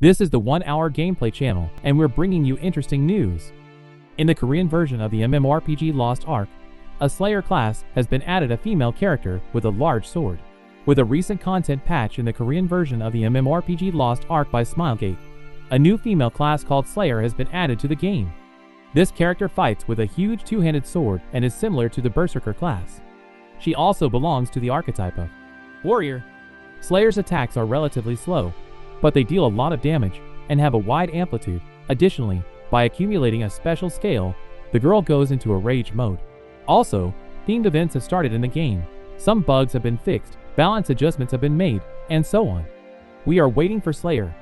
This is the 1 Hour Gameplay channel, and we're bringing you interesting news. In the Korean version of the MMORPG Lost Ark, a Slayer class has been added, a female character with a large sword. With a recent content patch in the Korean version of the MMORPG Lost Ark by Smilegate, a new female class called Slayer has been added to the game. This character fights with a huge two-handed sword and is similar to the Berserker class. She also belongs to the archetype of warrior. Slayer's attacks are relatively slow, but they deal a lot of damage and have a wide amplitude. Additionally, by accumulating a special scale, the girl goes into a rage mode. Also, themed events have started in the game. Some bugs have been fixed, balance adjustments have been made, and so on. We are waiting for Slayer.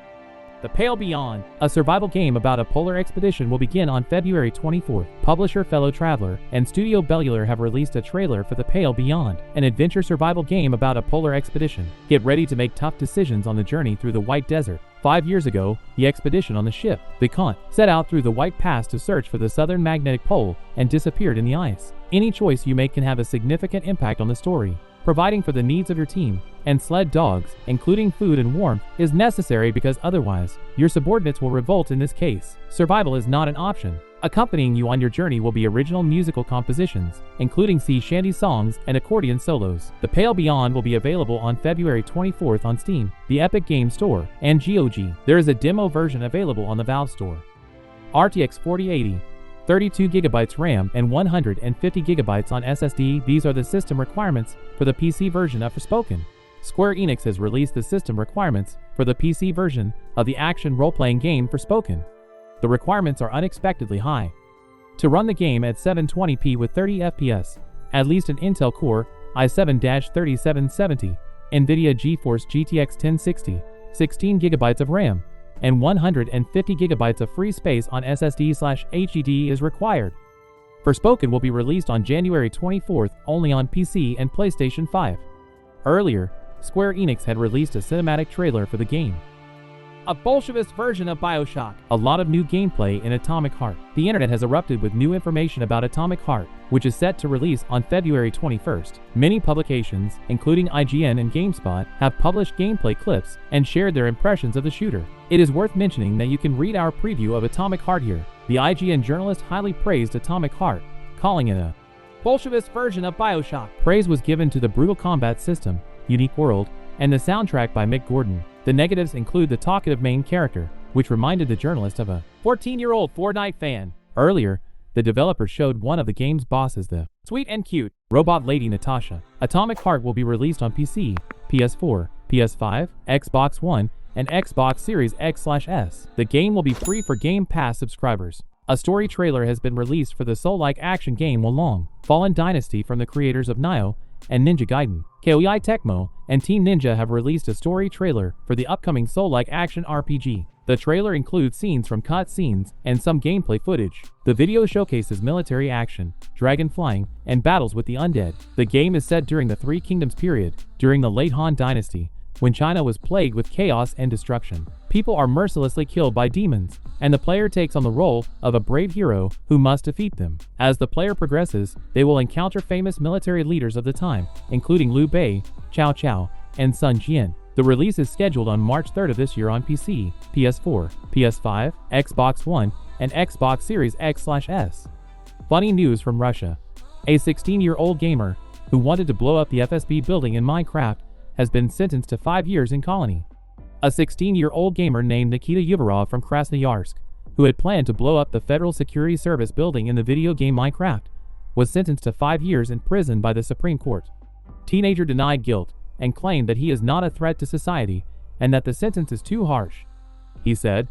The Pale Beyond, a survival game about a polar expedition, will begin on February 24th. Publisher Fellow Traveler and Studio Bellular have released a trailer for The Pale Beyond, an adventure survival game about a polar expedition. Get ready to make tough decisions on the journey through the White Desert. 5 years ago, the expedition on the ship, the Conan, set out through the White Pass to search for the southern magnetic pole and disappeared in the ice. Any choice you make can have a significant impact on the story. Providing for the needs of your team and sled dogs, including food and warmth, is necessary because otherwise, your subordinates will revolt. In this case, survival is not an option. Accompanying you on your journey will be original musical compositions, including sea shanty songs and accordion solos. The Pale Beyond will be available on February 24th on Steam, the Epic Games Store, and GOG. There is a demo version available on the Valve Store. RTX 4080, 32GB RAM and 150GB on SSD. These are the system requirements for the PC version of Forspoken. Square Enix has released the system requirements for the PC version of the action role-playing game Forspoken. The requirements are unexpectedly high. To run the game at 720p with 30 FPS, at least an Intel Core i7-3770, NVIDIA GeForce GTX 1060, 16GB of RAM, and 150GB of free space on SSD/HDD is required. Forspoken will be released on January 24th only on PC and PlayStation 5. Earlier, Square Enix had released a cinematic trailer for the game. A Bolshevist version of BioShock. A lot of new gameplay in Atomic Heart. The internet has erupted with new information about Atomic Heart, which is set to release on February 21st. Many publications, including IGN and GameSpot, have published gameplay clips and shared their impressions of the shooter. It is worth mentioning that you can read our preview of Atomic Heart here. The IGN journalist highly praised Atomic Heart, calling it a Bolshevist version of BioShock. Praise was given to the brutal combat system, unique world, and the soundtrack by Mick Gordon. The negatives include the talkative main character, which reminded the journalist of a 14-year-old Fortnite fan. Earlier, the developer showed one of the game's bosses, the sweet and cute robot lady Natasha. Atomic Heart will be released on PC, PS4, PS5, Xbox One, and Xbox Series X/S. The game will be free for Game Pass subscribers. A story trailer has been released for the soul-like action game Wolong Fallen Dynasty from the creators of Nioh and Ninja Gaiden. Koei Tecmo and Team Ninja have released a story trailer for the upcoming soul-like action RPG. The trailer includes scenes from cutscenes and some gameplay footage. The video showcases military action, dragon flying, and battles with the undead. The game is set during the Three Kingdoms period, during the late Han Dynasty, when China was plagued with chaos and destruction. People are mercilessly killed by demons, and the player takes on the role of a brave hero who must defeat them. As the player progresses, they will encounter famous military leaders of the time, including Liu Bei, Cao Cao, and Sun Jian. The release is scheduled on March 3rd of this year on PC, PS4, PS5, Xbox One, and Xbox Series X/S. Funny news from Russia. A 16-year-old gamer who wanted to blow up the FSB building in Minecraft has been sentenced to 5 years in colony. A 16-year-old gamer named Nikita Yuvarov from Krasnoyarsk, who had planned to blow up the Federal Security Service building in the video game Minecraft, was sentenced to 5 years in prison by the Supreme Court. Teenager denied guilt and claimed that he is not a threat to society and that the sentence is too harsh. He said,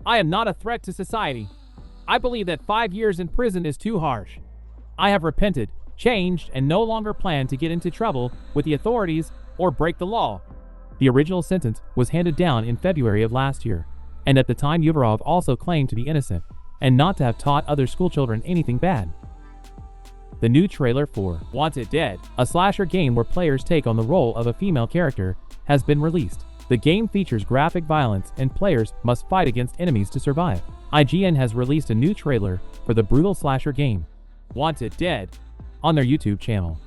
"I am not a threat to society. I believe that 5 years in prison is too harsh. I have repented, changed, and no longer plan to get into trouble with the authorities or break the law." The original sentence was handed down in February of last year, and at the time Yuvarov also claimed to be innocent and not to have taught other schoolchildren anything bad. The new trailer for Wanted Dead, a slasher game where players take on the role of a female character, has been released. The game features graphic violence and players must fight against enemies to survive. IGN has released a new trailer for the brutal slasher game, Wanted Dead, on their YouTube channel.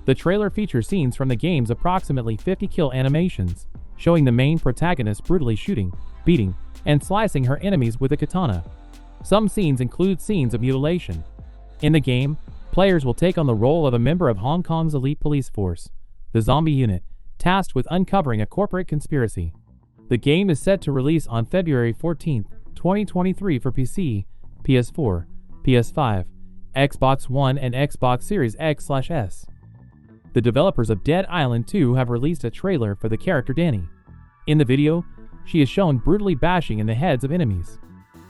The trailer features scenes from the game's approximately 50 kill animations, showing the main protagonist brutally shooting beating, and slicing her enemies with a katana. Some scenes include scenes of mutilation. In the game, players will take on the role of a member of Hong Kong's elite police force, the Zombie Unit, tasked with uncovering a corporate conspiracy. The game is set to release on February 14, 2023 for PC, PS4, PS5, Xbox One and Xbox Series X/S. The developers of Dead Island 2 have released a trailer for the character Danny. In the video, she is shown brutally bashing in the heads of enemies.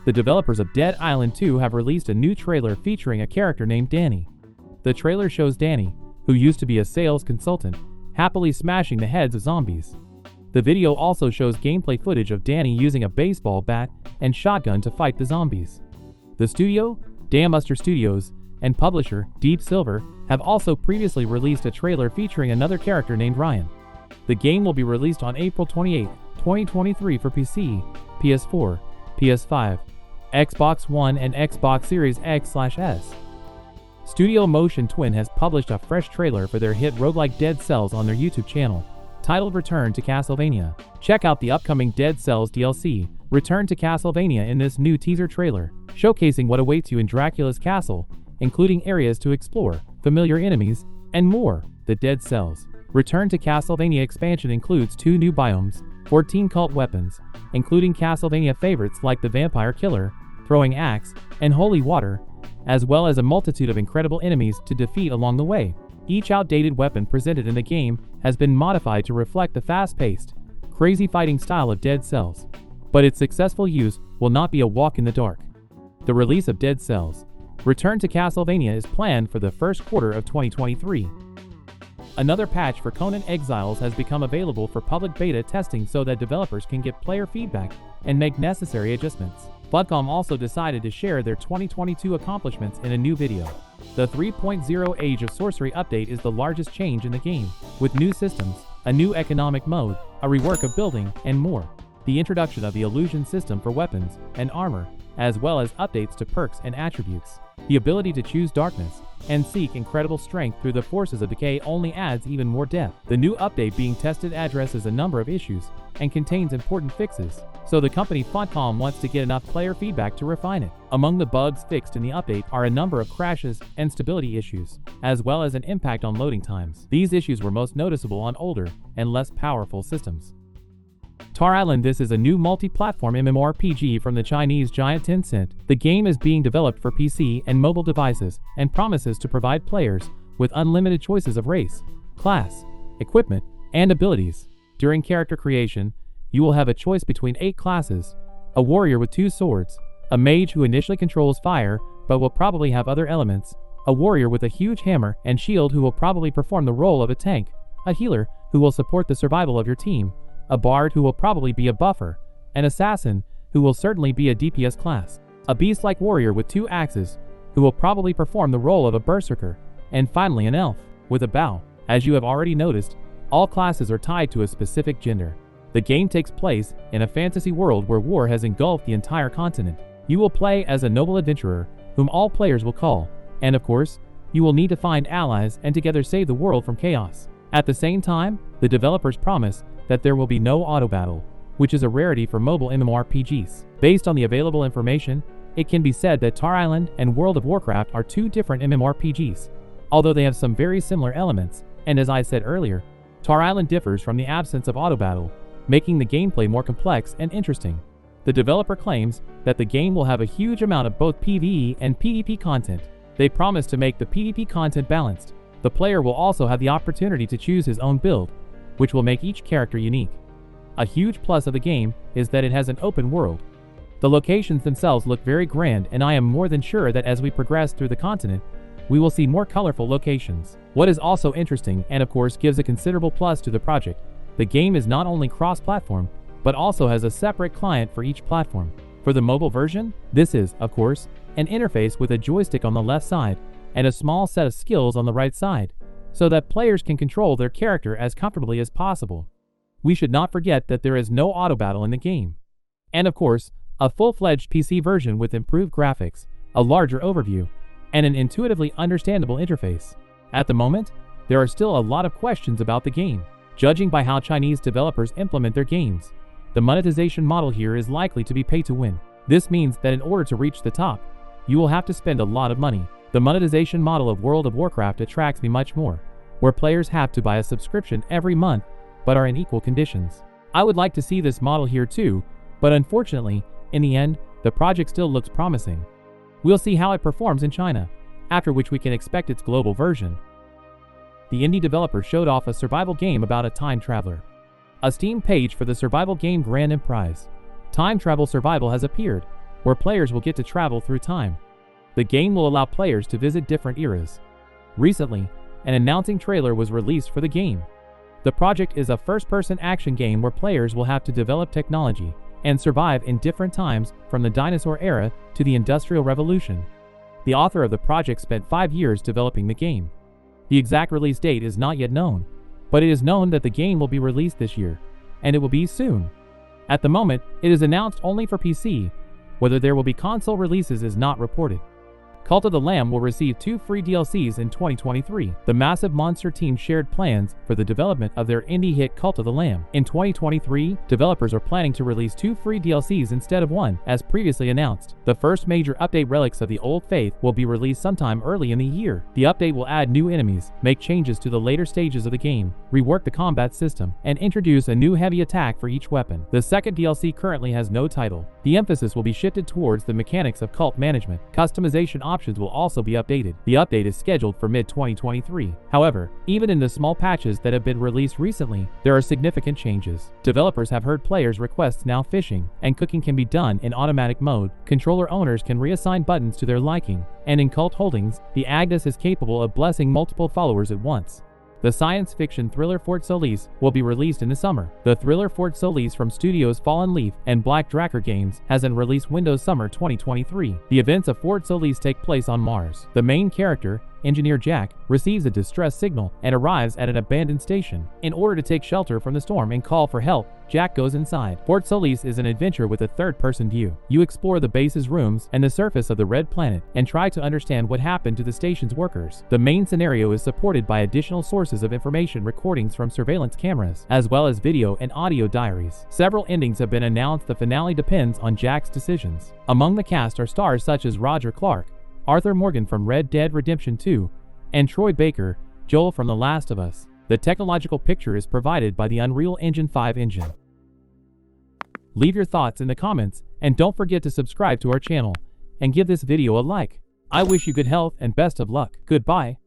The developers of Dead Island 2 have released a new trailer featuring a character named Danny. The trailer shows Danny, who used to be a sales consultant, happily smashing the heads of zombies. The video also shows gameplay footage of Danny using a baseball bat and shotgun to fight the zombies. The studio, Dambuster Studios, and publisher, Deep Silver, have also previously released a trailer featuring another character named Ryan. The game will be released on April 28, 2023 for PC, PS4, PS5, Xbox One and Xbox Series X/S. Studio Motion Twin has published a fresh trailer for their hit roguelike Dead Cells on their YouTube channel, titled Return to Castlevania. Check out the upcoming Dead Cells DLC, Return to Castlevania, in this new teaser trailer, showcasing what awaits you in Dracula's castle, including areas to explore, familiar enemies, and more. The Dead Cells Return to Castlevania expansion includes 2 new biomes, 14 cult weapons, including Castlevania favorites like the Vampire Killer, Throwing Axe, and Holy Water, as well as a multitude of incredible enemies to defeat along the way. Each outdated weapon presented in the game has been modified to reflect the fast-paced, crazy fighting style of Dead Cells, but its successful use will not be a walk in the dark. The release of Dead Cells Return to Castlevania is planned for the first quarter of 2023. Another patch for Conan Exiles has become available for public beta testing so that developers can get player feedback and make necessary adjustments. Funcom also decided to share their 2022 accomplishments in a new video. The 3.0 Age of Sorcery update is the largest change in the game, with new systems, a new economic mode, a rework of building, and more. The introduction of the illusion system for weapons and armor, as well as updates to perks and attributes. The ability to choose darkness and seek incredible strength through the forces of decay only adds even more depth. The new update being tested addresses a number of issues and contains important fixes, so the company Funcom wants to get enough player feedback to refine it. Among the bugs fixed in the update are a number of crashes and stability issues, as well as an impact on loading times. These issues were most noticeable on older and less powerful systems. Tar Island. This is a new multi-platform MMORPG from the Chinese giant Tencent. The game is being developed for PC and mobile devices and promises to provide players with unlimited choices of race, class, equipment, and abilities. During character creation, you will have a choice between 8 classes: a warrior with 2 swords, a mage who initially controls fire but will probably have other elements, a warrior with a huge hammer and shield who will probably perform the role of a tank, a healer who will support the survival of your team, a bard who will probably be a buffer, an assassin who will certainly be a DPS class, a beast-like warrior with 2 axes who will probably perform the role of a berserker, and finally an elf with a bow. As you have already noticed, all classes are tied to a specific gender. The game takes place in a fantasy world where war has engulfed the entire continent. You will play as a noble adventurer whom all players will call, and of course, you will need to find allies and together save the world from chaos. At the same time, the developers promise that there will be no auto battle, which is a rarity for mobile MMORPGs. Based on the available information, it can be said that Tar Island and World of Warcraft are 2 different MMORPGs, although they have some very similar elements, and as I said earlier, Tar Island differs from the absence of auto battle, making the gameplay more complex and interesting. The developer claims that the game will have a huge amount of both PvE and PvP content. They promise to make the PvP content balanced. The player will also have the opportunity to choose his own build, which will make each character unique. A huge plus of the game is that it has an open world. The locations themselves look very grand, and I am more than sure that as we progress through the continent, we will see more colorful locations. What is also interesting, and of course gives a considerable plus to the project, the game is not only cross-platform, but also has a separate client for each platform. For the mobile version, this is, of course, an interface with a joystick on the left side and a small set of skills on the right side, so that players can control their character as comfortably as possible. We should not forget that there is no auto battle in the game. And of course, a full-fledged PC version with improved graphics, a larger overview, and an intuitively understandable interface. At the moment, there are still a lot of questions about the game. Judging by how Chinese developers implement their games, The monetization model here is likely to be pay to win. This means that in order to reach the top, you will have to spend a lot of money. The monetization model of World of Warcraft attracts me much more, where players have to buy a subscription every month but are in equal conditions. I would like to see this model here too, but unfortunately, in the end, the project still looks promising. We'll see how it performs in China, after which we can expect its global version. The indie developer showed off a survival game about a time traveler. A Steam page for the survival game Grand Emprise. Time travel survival has appeared, where players will get to travel through time. The game will allow players to visit different eras. Recently, an announcing trailer was released for the game. The project is a first-person action game where players will have to develop technology and survive in different times from the dinosaur era to the Industrial Revolution. The author of the project spent 5 years developing the game. The exact release date is not yet known, but it is known that the game will be released this year, and it will be soon. At the moment, it is announced only for PC. Whether there will be console releases is not reported. Cult of the Lamb will receive 2 free DLCs in 2023. The Massive Monster team shared plans for the development of their indie hit Cult of the Lamb. In 2023, developers are planning to release 2 free DLCs instead of 1, as previously announced. The first major update, Relics of the Old Faith, will be released sometime early in the year. The update will add new enemies, make changes to the later stages of the game, rework the combat system, and introduce a new heavy attack for each weapon. The second DLC currently has no title. The emphasis will be shifted towards the mechanics of cult management. Customization options will also be updated. The update is scheduled for mid-2023. However, even in the small patches that have been released recently, there are significant changes. Developers have heard players' requests. Now fishing and cooking can be done in automatic mode. Controller owners can reassign buttons to their liking. And in cult holdings, the Agnes is capable of blessing multiple followers at once. The science fiction thriller Fort Solis will be released in the summer. The thriller Fort Solis from studios Fallen Leaf and Black Dracker Games has an release window summer 2023. The events of Fort Solis take place on Mars. The main character, Engineer Jack, receives a distress signal and arrives at an abandoned station. In order to take shelter from the storm and call for help, Jack goes inside. Fort Solis is an adventure with a third-person view. You explore the base's rooms and the surface of the Red Planet and try to understand what happened to the station's workers. The main scenario is supported by additional sources of information, recordings from surveillance cameras, as well as video and audio diaries. Several endings have been announced. The finale depends on Jack's decisions. Among the cast are stars such as Roger Clark, Arthur Morgan from Red Dead Redemption 2, and Troy Baker, Joel from The Last of Us. The technological picture is provided by the Unreal Engine 5 engine. Leave your thoughts in the comments, and don't forget to subscribe to our channel, and give this video a like. I wish you good health and best of luck. Goodbye.